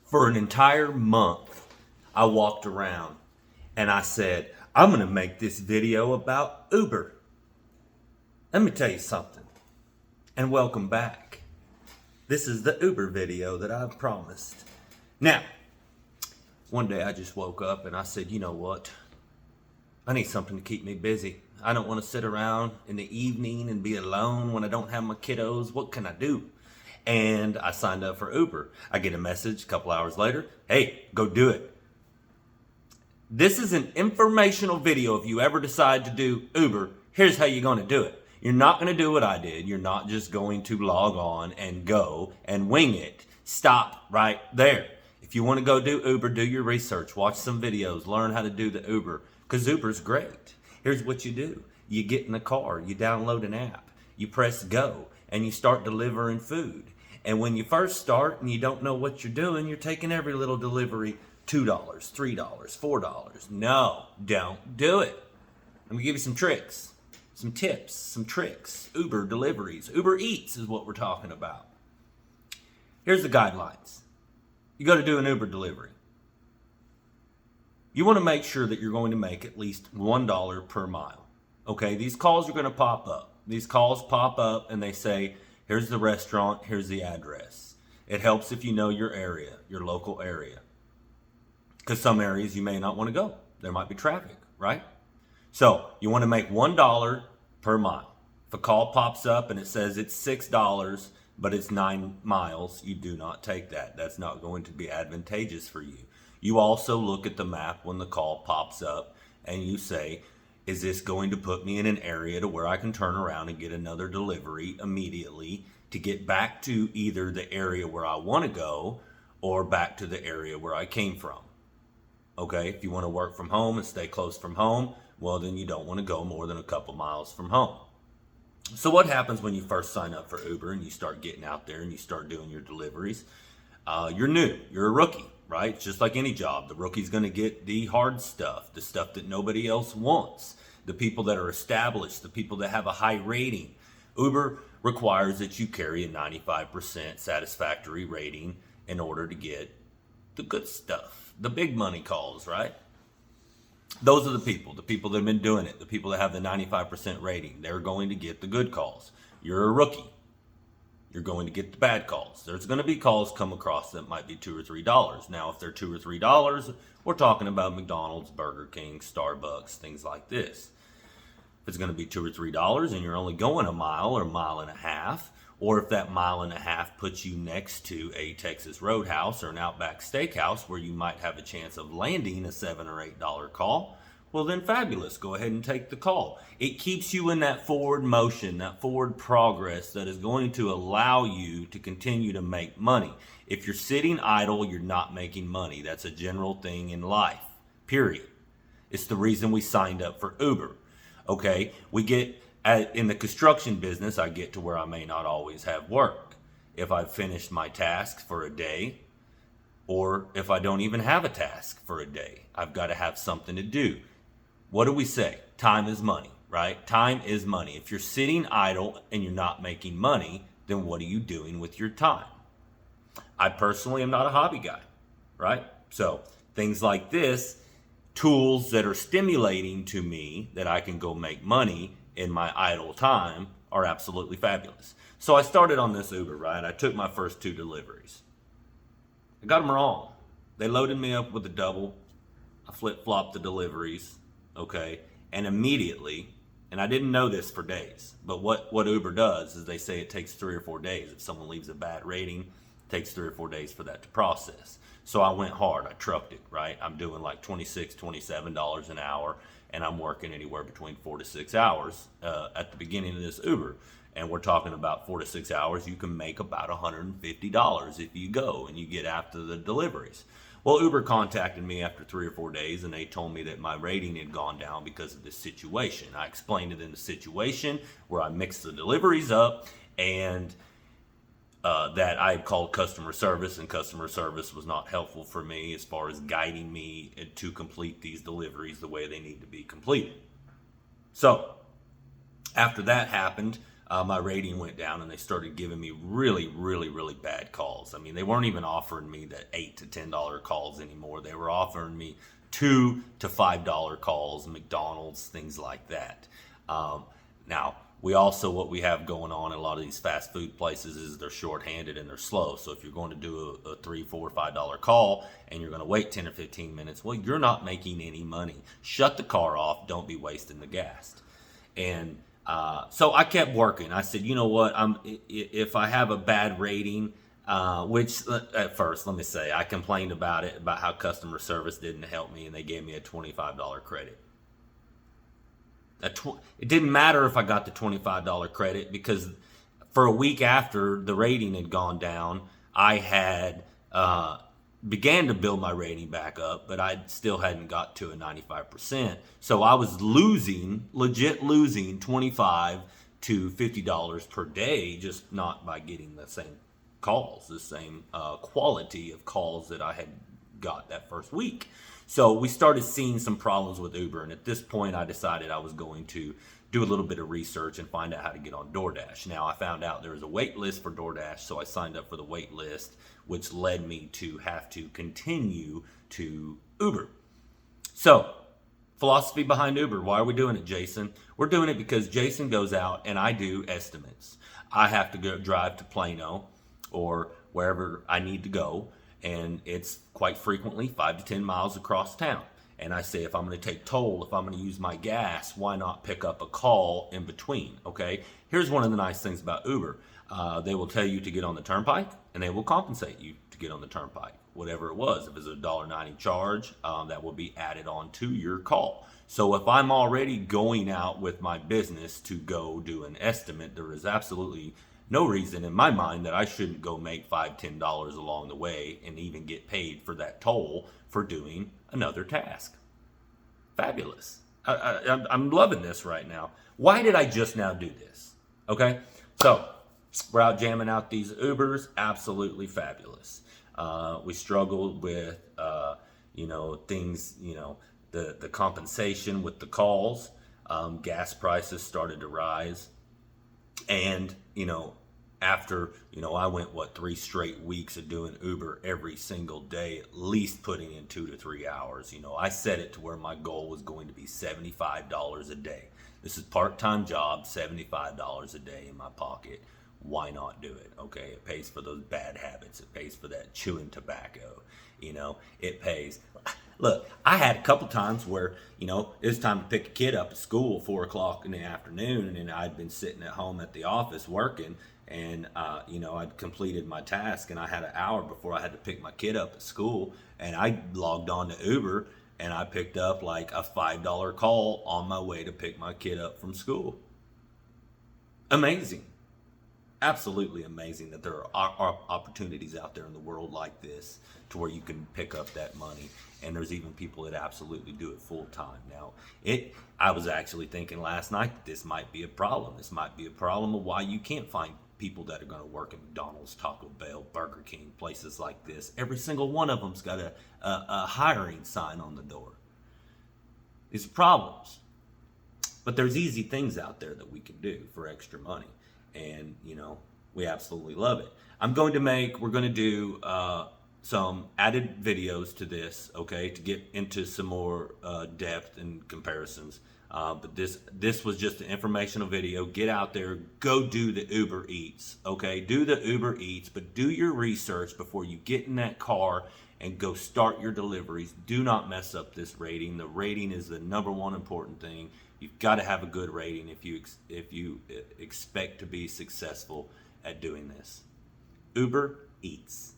For an entire month, I walked around and I said, I'm going to make this video about Uber. Let me tell you something. And welcome back. This is the Uber video that I've promised. Now, one day I just woke up and I said, you know what? I need something to keep me busy. I don't want to sit around in the evening and be alone when I don't have my kiddos. What can I do? And I signed up for Uber. I get a message a couple hours later. Hey, go do it. This is an informational video. If you ever decide to do Uber, here's how you're going to do it. You're not going to do what I did. You're not just going to log on and go and wing it. Stop right there. If you want to go do Uber, do your research. Watch some videos. Learn how to do the Uber. Because Uber's great. Here's what you do. You get in the car. You download an app. You press go. And you start delivering food. And when you first start and you don't know what you're doing, you're taking every little delivery $2, $3, $4. No, don't do it. Let me give you some tricks, some tips, some tricks. Uber deliveries. Uber Eats is what we're talking about. Here's the guidelines. You go to do an Uber delivery. You want to make sure that you're going to make at least $1 per mile. Okay, these calls are going to pop up. These calls pop up and they say, here's the restaurant, here's the address. It helps if you know your area, your local area. Because some areas you may not want to go. There might be traffic, right? So you want to make $1 per mile. If a call pops up and it says it's $6, but it's 9 miles, you do not take that. That's not going to be advantageous for you. You also look at the map when the call pops up and you say, is this going to put me in an area to where I can turn around and get another delivery immediately to get back to either the area where I want to go or back to the area where I came from? Okay, if you want to work from home and stay close from home, well, then you don't want to go more than a couple miles from home. So what happens when you first sign up for Uber and you start getting out there and you start doing your deliveries? You're new, you're a rookie, right? It's just like any job. The rookie's going to get the hard stuff, the stuff that nobody else wants, the people that are established, the people that have a high rating. Uber requires that you carry a 95% satisfactory rating in order to get the good stuff, the big money calls, right? Those are the people that have been doing it, the people that have the 95% rating. They're going to get the good calls. You're a rookie. You're going to get the bad calls. There's going to be calls come across that might be $2 or $3. Now, if they're $2 or $3, we're talking about McDonald's, Burger King, Starbucks, things like this. If it's going to be $2 or $3 and you're only going a mile or a mile and a half, or if that mile and a half puts you next to a Texas Roadhouse or an Outback Steakhouse where you might have a chance of landing a $7 or $8 call, well then fabulous, go ahead and take the call. It keeps you in that forward motion, that forward progress that is going to allow you to continue to make money. If you're sitting idle, you're not making money. That's a general thing in life, period. It's the reason we signed up for Uber. Okay, in the construction business, I get to where I may not always have work. If I've finished my tasks for a day, or if I don't even have a task for a day, I've got to have something to do. What do we say? Time is money, right? Time is money. If you're sitting idle and you're not making money, then what are you doing with your time? I personally am not a hobby guy, right? So things like this, tools that are stimulating to me that I can go make money in my idle time are absolutely fabulous. So I started on this Uber, right? I took my first 2 deliveries. I got them wrong. They loaded me up with a double. I flip-flopped the deliveries, okay? And immediately, and I didn't know this for days, but what Uber does is they say it takes 3 or 4 days. If someone leaves a bad rating, it takes 3 or 4 days for that to process. So I went hard. I trucked it, right? I'm doing like $26, $27 an hour, and I'm working anywhere between 4 to 6 hours at the beginning of this Uber. And we're talking about 4 to 6 hours. You can make about $150 if you go and you get after the deliveries. Well, Uber contacted me after 3 or 4 days and they told me that my rating had gone down because of this situation. I explained it in the situation where I mixed the deliveries up and that I had called customer service, and customer service was not helpful for me as far as guiding me to complete these deliveries the way they need to be completed. So after that happened, my rating went down and they started giving me really, really, really bad calls. I mean, they weren't even offering me the $8 to $10 calls anymore. They were offering me $2 to $5 calls, McDonald's, things like that. Now, what we have going on in a lot of these fast food places is they're shorthanded and they're slow. So if you're going to do a $3, $4, $5 call and you're going to wait 10 or 15 minutes, well, you're not making any money. Shut the car off. Don't be wasting the gas. And so I kept working. I said, you know what? If I have a bad rating, which at first, let me say, I complained about it, about how customer service didn't help me, and they gave me a $25 credit. It didn't matter if I got the $25 credit, because for a week after the rating had gone down, I had began to build my rating back up, but I still hadn't got to a 95%. So I was legit losing $25 to $50 per day, just not by getting the same calls, the same quality of calls that I had got that first week. So we started seeing some problems with Uber, and at this point I decided I was going to do a little bit of research and find out how to get on DoorDash. Now, I found out there was a wait list for DoorDash, so I signed up for the wait list, which led me to have to continue to Uber. So, philosophy behind Uber. Why are we doing it, Jason? We're doing it because Jason goes out and I do estimates. I have to go drive to Plano or wherever I need to go, and it's quite frequently 5 to 10 miles across town. And I say, if I'm going to take toll, if I'm going to use my gas, why not pick up a call in between? Okay. Here's one of the nice things about Uber. They will tell you to get on the turnpike, and they will compensate you to get on the turnpike, whatever it was. If it's a $1.90 charge, that will be added on to your call. So if I'm already going out with my business to go do an estimate, there is absolutely no reason in my mind that I shouldn't go make $5, $10 along the way and even get paid for that toll for doing another task. Fabulous. I'm loving this right now. Why did I just now do this? Okay, so we're out jamming out these Ubers. Absolutely fabulous. We struggled with, things, the compensation with the calls. Gas prices started to rise. And, after, I went, 3 straight weeks of doing Uber every single day, at least putting in 2 to 3 hours. I set it to where my goal was going to be $75 a day. This is part-time job, $75 a day in my pocket. Why not do it? Okay, it pays for those bad habits. It pays for that chewing tobacco. It pays. Look, I had a couple times where, it was time to pick a kid up at school, 4 o'clock in the afternoon, and I'd been sitting at home at the office working, and, I'd completed my task, and I had an hour before I had to pick my kid up at school, and I logged on to Uber, and I picked up like a $5 call on my way to pick my kid up from school. Amazing. Absolutely amazing that there are opportunities out there in the world like this to where you can pick up that money, and there's even people that absolutely do it full time. Now, I was actually thinking last night that this might be a problem. This might be a problem of why you can't find people that are going to work at McDonald's, Taco Bell, Burger King, places like this. Every single one of them's got a hiring sign on the door. These are problems. But there's easy things out there that we can do for extra money. And, we absolutely love it. we're going to do some added videos to this, okay, to get into some more depth and comparisons. But this was just an informational video. Get out there, go do the Uber Eats, okay? Do the Uber Eats, but do your research before you get in that car and go start your deliveries. Do not mess up this rating. The rating is the number one important thing. You've got to have a good rating if you expect to be successful at doing this. Uber Eats.